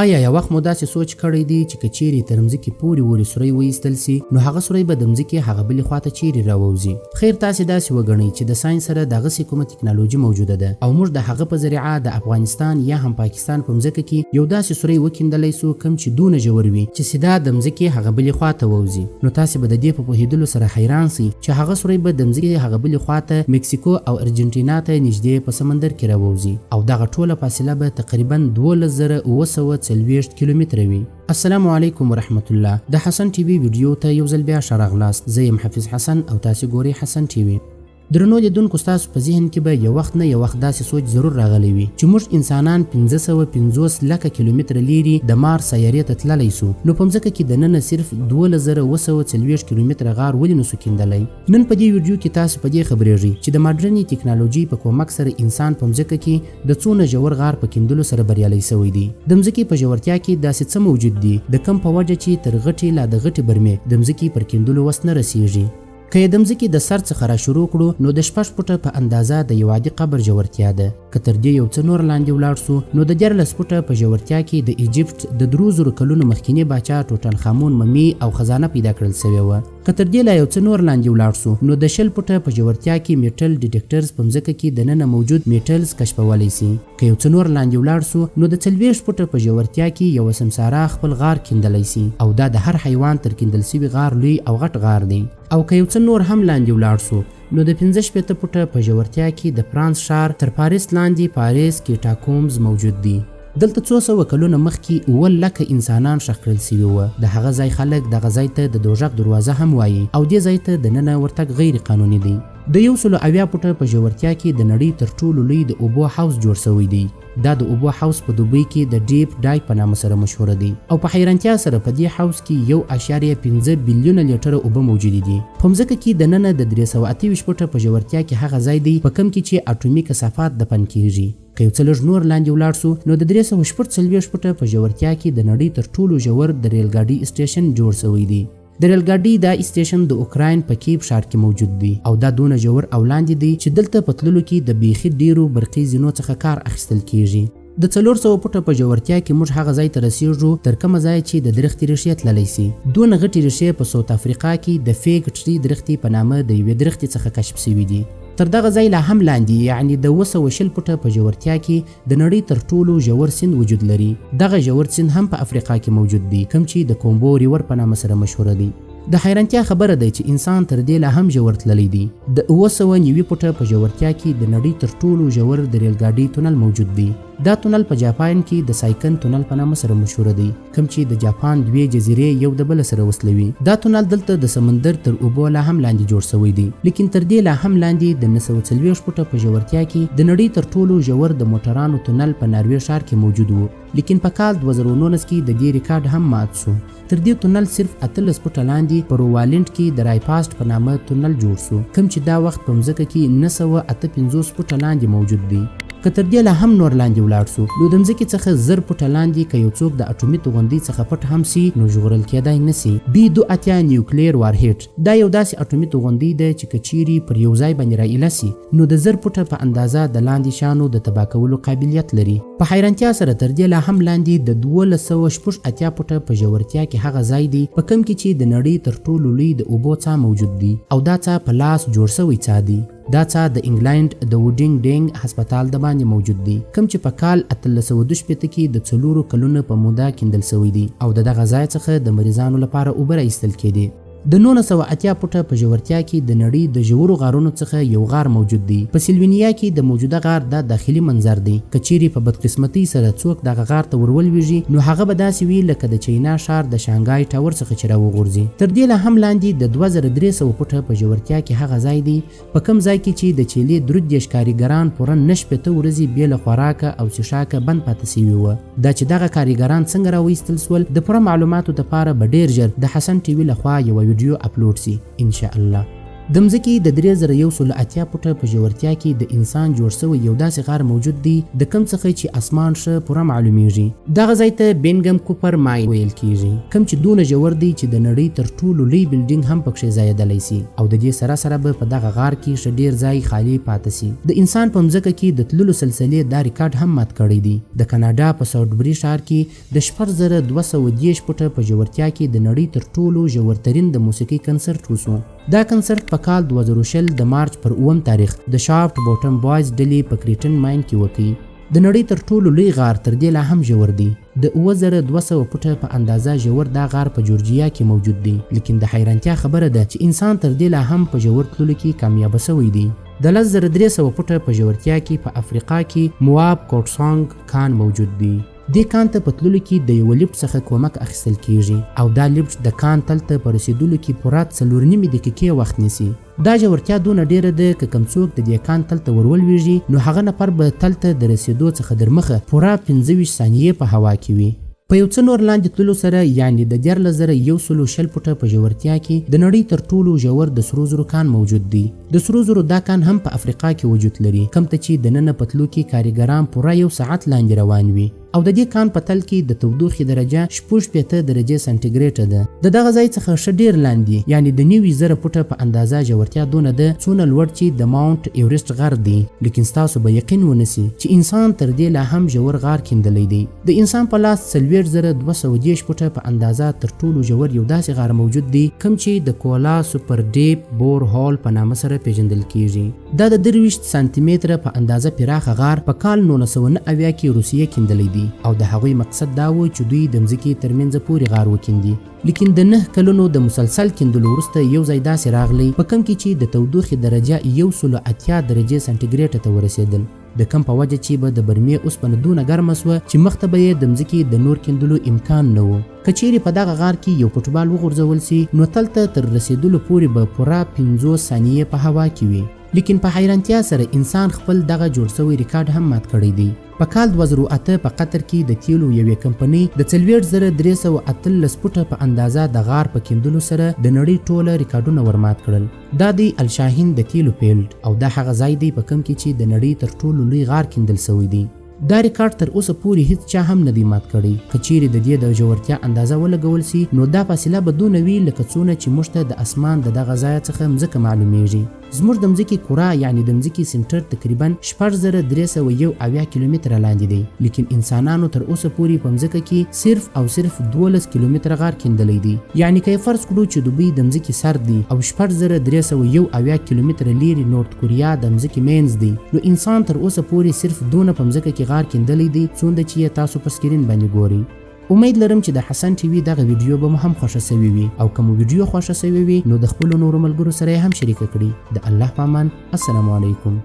آیا یو وخت مو داسې سوچ کړی دی چې که چیرې تر مځکې پورې ورې سوری وایستل سي نو هغه سوری به د مځکې هغه بلې خواته چیرې راووځي؟ خیر تاسې داسې وګڼئ چې د ساینس سره دغسې کومه تکنالوژي موجوده ده او موږ د هغه په ذریعه د افغانستان یا هم پاکستان په مځکه کې یو داسې سوری وکیندلی سو کوم چې دونه ژور وي چې سیده د مځکې هغه بلې خواته ووځي. نو تاسې به د دې په پوهېدلو سره حیران سئ چې هغه سوری به د مځکې هغه بلې خواته مکسیکو او ارجنټینا ته نږدې په سمندر کې راووځي او دغه ټوله فاصله به تقریبا 12940 کیلومتره وي. السلام علیکم ورحمت الله. د حسن ټي وي ویډیو ته یو ځل بیا ښه راغلاست. زه یم حفیظ حسن او تاسې ګورئ حسن ټي وي. درنو لیدونکو ستاسو په ذهن کې به یو وخت نه یو وخت داسې سوچ ضرور راغلی وي چې موږ انسانان 550 لکه کیلومتره لیرې د مارس سیارې ته تللی سو نو په مځکه کې دننه صرف 12940 کیلومتره غار ولې نسو کیندلی. نن په دې ویډیو کې تاسو په دې خبرېږئ چې د ماډرنې ټکنالوژي په کومک سره انسان په مځکه کې د څونه ژور غار په کیندلو سره بریالی سوی دی. د مځکې په ژورتیا کې داسې څه موجود دي د کم په وجه چې تر غټې لا د غټې برمې د مځکې پر کیندلو وس نه رسیږي. که یې د مځکې د سر څخه را شروع کړو نو د 6 فوټه په اندازه د یو عادي قبر ژورتیا ده. که تر دې یو څه نور لاندې ولاړ سو نو د 14 فوټه په ژورتیا کې د ایجپت د 3000 کلونو مخکینی باچا ټوټن خامون ممی او خزانه پیدا کړل سوی و. که تر دې لا یو څه نور لاندې ولاړ سو نو د 20 فوټه په ژورتیا کې میټل ډیټیکټرز په مځکه کې دننه موجود میټلز کشفولی سي. که یو څه نور لاندې ولاړ سو نو د 40 فوټه په ژورتیا کې یو سمساره خپل غار کیندلی سي او دا د هر حیوان تر کیندل سوي غار لوی او غټ غار دی. او که یو څه نور هم لاندې ولاړ سو نو د 15 فوټه په ژورتیا کې د فرانس ښار تر پاریس لاندې پاریس کیټاکومز موجود دی. دلته 200 کلونه مخکې 7 لکه انسانان ښخ کړل سوي وه. د هغه ځای خلک دغه ځای ته د دوژخ دروازه هم وایي او دې ځای ته دننه ورتګ غیر قانوني دی. د 180 فوټه په ژورتیا کې د نړۍ تر ټولو لوی د اوبو حوض جوړ سوی دی. دا د اوبو حوض په دوبۍ کې د ډیپ ډای په نامه سره مشهور دی او په حیرانتیا سره په دې حوض کې 1.5 بیلیونه لیټره اوبه موجودې دي. په مځکه کې دننه د 328 فوټه په ژورتیا کې هغه ځای دی په کم کې چې اټومي کثافات دفن کیږي. که یو څه لږ نور لاندې ولاړ سو نو د 340 فوټه په ژورتیا کې د نړۍ تر ټولو ژور د ریل ګاډي اسټیشن جوړ سوی دی. د ریل ګاډي دا اسټیشن د اوکراین په کیب ښار کې موجود دی او دا دونه ژور او لاندې دی چې دلته په تللو کې د بیخي ډیرو برقي زینو څخه کار اخیستل کیږي. د 400 فوټه په ژورتیا کې موږ هغه ځای ته رسیږو تر کومه ځای چې د درختي ریښې تللی سي. دونه غټې ریښې په ساوت افریقا کې د فیګ ټري درختي په نامه د یوې درختې څخه کشف سوي دي. تر دغه ځای لا هم لاندې یعنی د 220 فوټه په ژورتیا کې د نړۍ تر ټولو ژور سیند وجود لري. دغه ژور سیند هم په افریقا کې موجود دی کوم چې د کومبو ریور په نامه سره مشهور دی. د حیرانتیا خبره ده چې انسان تر دې لا هم ژور تللی دی. د 290 فوټه په ژورتیا کې د نړۍ تر ټولو ژور د ریل ګاډي تونل موجود دی. دا تونل په جاپان کې د سایکن تونل په نامه سره مشهور دی کوم چې د جاپان دوې جزیرې یو د بل سره وصلوي. دا تونل دلته د سمندر تر اوبو لا هم لاندې جوړ شوی دی لیکن تر دې لا هم لاندې د 940 فوټه په ژورتیا کې د نړۍ تر ټولو ژور د موټرانو تونل په ناروې ښار کې موجود و لیکن په کال 2019 کې د دې ریکارډ هم مات شو. تر دې تونل صرف 18 فوټه لاندې په رووالینډ کې د رایپاسټ په نامه تونل جوړ شو کوم چې دا وخت په مځکه کې 958 فوټه لاندې موجود دی. که تر دې لا هم نور لاندې ولاړ سو نو د مځکې څخه 1000 فوټه لاندې که یو څوک د اټومي توغندۍ څخه پټ هم سي نو ژغورل کېدای نه سي. B-2 نیوکلیر وارهیډ دا یو داسې اټومي توغندۍ ده چې که چیرې پر یو ځای باندې راایله سي نو د 1000 فوټه په اندازه د لاندې شیانو د تباه کولو قابلیت لري. په حیرانتیا سره تر دې لا هم لاندې د 1280 فوټه په ژورتیا کې هغه ځای دی په کوم کې چې د نړۍ تر ټولو لوی د اوبو څاه موجود دی او دا څاه په لاس جوړ شوی څاه دی. دا څاه د انګلند د وډینګ ډینګ هسپتال د باندې موجود دی کوم چې په کال 1812 کې د 4 کلونو په موده کیندل شوی دی او دغه ځای څخه د مریضانو لپاره اوبه راایستل کېدي. د 980 فوټه په ژورتیا کې د نړۍ د ژورو غارونو څخه یو غار موجود دی. په سلوینیا کې د موجوده غار د داخلي منظر دی. که چیرې په بدقسمتۍ سره څوک دغه غار ته ورولویږي نو هغه به داسې وي لکه د چینا ښار د شانګای ټاور څخه چې راوغورځي. تر دې لا هم لاندې د 2300 فوټه په ژورتیا کې هغه ځای دی په کوم ځای کې چې د چیلي 3 کاریګران پوره 9 ورځې بې له خوراکه او څښاکه بند پاتې سوي وه. دا چې دغه کاریګران څنګه راوایستل سول د پوره معلوماتو دپاره به ډېر ژر د حسن ټي وي لخوا یوه ویډیو اپلوډ سي ان شاء الله. د مځکې د 3180 فوټه په ژورتیا کې د انسان جوړ شوی یو داسې غار موجود دی د کوم څخه چې اسمان ښه پوره معلومیږي. دغه ځای ته بینګم کوپر ماین ویل کیږي، کوم چې دونه ژور دی چې د نړۍ تر ټولو لوی بلډینګ هم پکښې ځایېدلی سي او د دې سره سره به په دغه غار کې ښه ډیر ځای خالی پاتې سي. د انسان په مځکه کې د تللو سلسلې دا ریکارډ هم مات کړی دی. د کاناډا په ساوټبري ښار کې د 4210 فوټه په ژورتیا کې د نړۍ تر ټولو ژورترین د موسیقي کنسرت وسو. دا کنسرت په کال 2020 د مارچ پر 9 تاریخ د شافت بوټم بوایز ډلې په کریټن ماین کې وکړي. د نړۍ تر ټولو لوی غار تر دې لا هم ژور دی. د 9200 فوټه په اندازه ژور دا غار په جورجیا کې موجود دی. لیکن د حیرانتیا خبره ده چې انسان تر دې لا هم په ژور تللو کې کامیاب شوی دی. د 10300 فوټه په ژورتیا کې په افریقا کې مواب کوټسانګ کان موجود دی. دې کان ته په تللو کې د یو لیفټ څخه کومک اخیستل کیږي او دا لیفټ د کان تل ته په رسیدلو کې پوره 4.5 دقیقې وخت نیسي. دا ژورتیا دونه ډیره ده که کوم څوک د دې کان تل ته ورولویږي نو هغه نفر به تل ته د رسیدو څخه در مخه پوره 25 ثانیې په هوا کې وي. په یو څه نور لاندې تللو سره یعنی د 14100 فوټه په ژورتیا کې د نړۍ تر ټولو ژور د سرو زرو کان موجود دی. د سرو زرو دا کان هم په افریقا کې وجود لري، کوم ته چې د ننه په تلو کې کارګران پوره یو ساعت لاندې روان وي او د دې کان په تل کې د تودوخې درجه 65 درجې سانتیګریډ ده. د دغه ځای څخه ښه ډیر لاندې یعنی د 9000 فوټه په اندازه ژورتیا دونه ده څونه لوړ چې د ماونټ ایورسټ غر دی. لیکن تاسو به یقین ونیسئ چې انسان تر دې لا هم ژور غار کیندلی دی. د انسان په لاس 40210 فوټه په اندازه تر ټولو ژور یو داسې غار موجود دی کوم چې د کولا سوپر ډیپ بور هول په نامه سره پیژندل کیږي. دا د 23 سانتي متره په اندازه پراخه غار په کال 1990 کې روسیه کیندلی دی او د هغوی مقصد دا و چې دوی د مځکې ترمنځ پورې غار وکیندي. لیکن د 9 کلونو د مسلسل کیندلو وروسته یو ځای داسې راغلی په کوم کې چې د تودوخې درجه 180 درجې سانتیګریډ ته ورسېدل، د کوم په وجه چې به د برمې اوسپنه دونه ګرمه سوه چې مخ ته به یې د مځکې د نور کیندلو امکان نه و. که چیرې په دغه غار کې یو فوټبال وغورځول سي نو تلته تر رسیدلو پورې به پوره 50 ثانیې په هوا کې وي. لیکن په حیرانتیا سره انسان خپل دغه جوړ شوی ریکارډ هم مات کړی دی. په کال 2008 په قطر کې د تیلو یوې کمپنۍ د 4318 فوټه په اندازه د غار په کیندلو سره د نړۍ ټوله ریکارډونه ورمات کړل. دا دی الشاهین د تیلو فیلډ او دا هغه ځای دی په کوم کې چې د نړۍ تر ټولو لوی غار کیندل شوی دی. دا ریکارډ تر اوسه پورې هیڅ چا هم نه دی مات کړی. که چیرې د دې د ژورتیا اندازه ولګول سي نو دا فاصله به دونه وي لکه څونه چې موږ ته د اسمان د دغه ځای څخه مځکه معلومیږي. زموږ د مځکې کره یعنی د مځکې سنټر تقریبا 4301 کیلومتره لاندې دی. لیکن انسانانو تر اوسه پورې په مځکه کې صرف او صرف 12 کیلومتره غار کیندلی دی. یعنی که فرض کړو چې دوی د مځکې سر دی او 4301 کیلومتره لیرې نورت کوریا د مځکې مینز دی نو انسان تر اوسه پورې صرف دونه په مځکه کې غار کیندلی دی څومره چې تاسو په سکرین باندې ګورئ. امید لرم چې د حسن ټي وي دغه ویډیو به مو هم خوښه شوې وي او که مو ویډیو خوښه شوې وي نو د خپلو نورو ملګرو سره یې هم شریکه کړئ. د الله په امان. السلام علیکم.